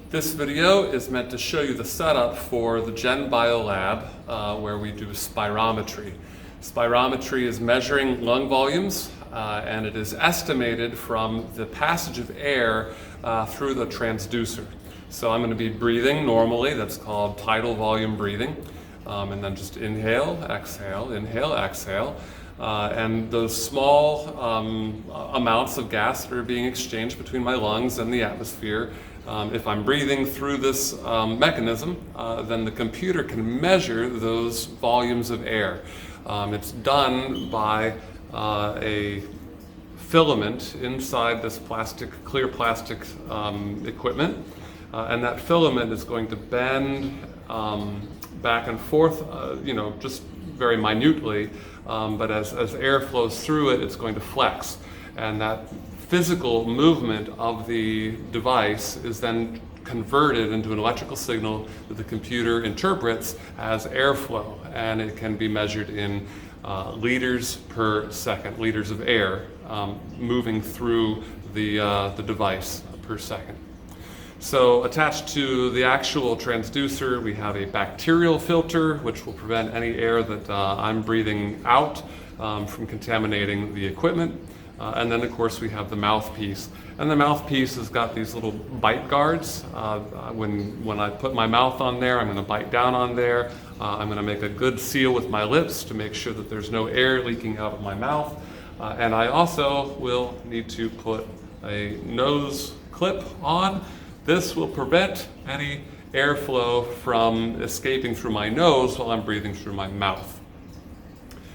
This video is meant to show you the setup for the Gen Bio Lab where we do spirometry. Spirometry is measuring lung volumes and it is estimated from the passage of air through the transducer. So I'm going to be breathing normally, that's called tidal volume breathing, and then just inhale, exhale, and those small amounts of gas that are being exchanged between my lungs and the atmosphere. If I'm breathing through this mechanism, then the computer can measure those volumes of air. It's done by a filament inside this clear plastic equipment, and that filament is going to bend back and forth, just very minutely, but as air flows through it, it's going to flex, and that physical movement of the device is then converted into an electrical signal that the computer interprets as airflow, and it can be measured in liters per second, liters of air moving through the device per second. So attached to the actual transducer, we have a bacterial filter, which will prevent any air that I'm breathing out from contaminating the equipment. And then, of course, we have the mouthpiece. And the mouthpiece has got these little bite guards. When I put my mouth on there, I'm going to bite down on there. I'm going to make a good seal with my lips to make sure that there's no air leaking out of my mouth. And I also will need to put a nose clip on. This will prevent any airflow from escaping through my nose while I'm breathing through my mouth.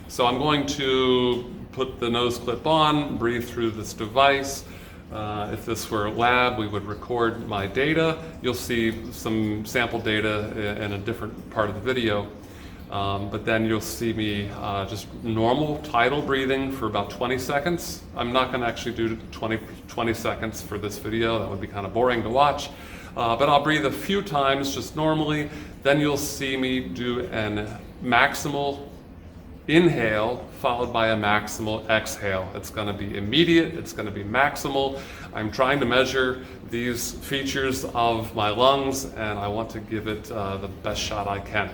So I'm going to put the nose clip on, breathe through this device. If this were a lab, we would record my data. You'll see some sample data in a different part of the video. But then you'll see me just normal tidal breathing for about 20 seconds. I'm not going to actually do 20 seconds for this video. That would be kind of boring to watch. But I'll breathe a few times just normally. Then you'll see me do an maximal inhale followed by a maximal exhale. It's going to be immediate, it's going to be maximal. I'm trying to measure these features of my lungs, and I want to give it the best shot I can.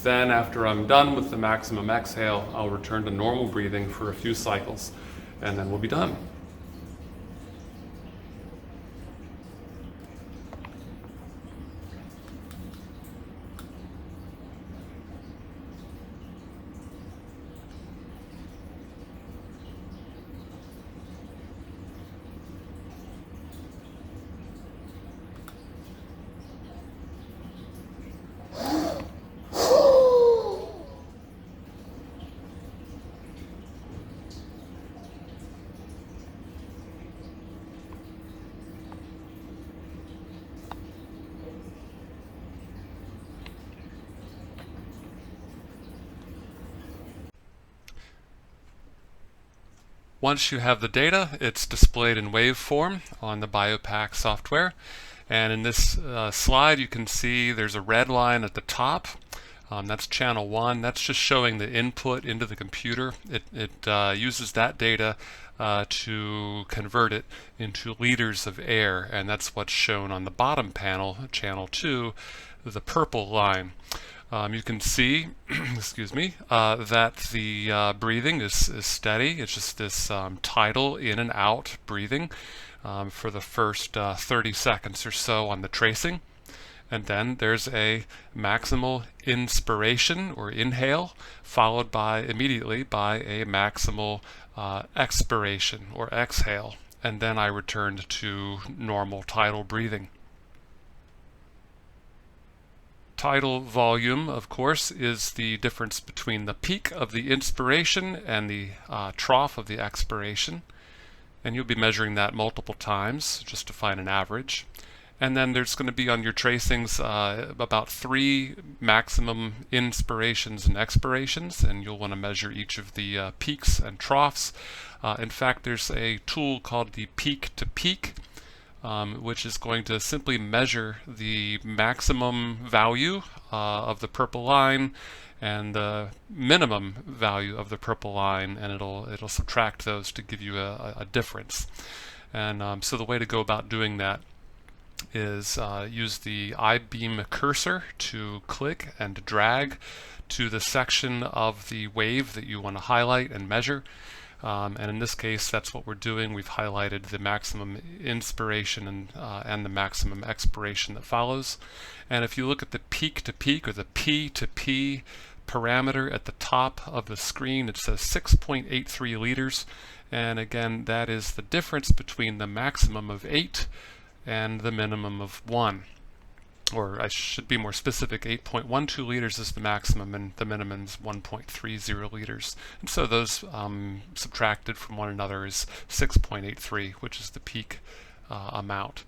Then after I'm done with the maximum exhale, I'll return to normal breathing for a few cycles, and then we'll be done. Once you have the data, it's displayed in waveform on the BioPack software. And in this slide, you can see there's a red line at the top. That's channel 1. That's just showing the input into the computer. It uses that data to convert it into liters of air, and that's what's shown on the bottom panel, channel 2, the purple line. You can see, excuse me, that the breathing is steady. It's just this tidal in and out breathing for the first 30 seconds or so on the tracing. And then there's a maximal inspiration or inhale, followed by immediately by a maximal expiration or exhale. And then I returned to normal tidal breathing. Tidal volume, of course, is the difference between the peak of the inspiration and the trough of the expiration. And you'll be measuring that multiple times just to find an average. And then there's going to be on your tracings about 3 maximum inspirations and expirations, and you'll want to measure each of the peaks and troughs. In fact, there's a tool called the peak to peak, which is going to simply measure the maximum value of the purple line and the minimum value of the purple line, and it'll subtract those to give you a difference. And so the way to go about doing that is use the I-beam cursor to click and drag to the section of the wave that you want to highlight and measure. And in this case, that's what we're doing. We've highlighted the maximum inspiration and the maximum expiration that follows. And if you look at the peak to peak, or the P to P parameter at the top of the screen, it says 6.83 liters. And again, that is the difference between the maximum of 8 and the minimum of 1. Or I should be more specific, 8.12 liters is the maximum and the minimum is 1.30 liters. And so those subtracted from one another is 6.83, which is the peak amount.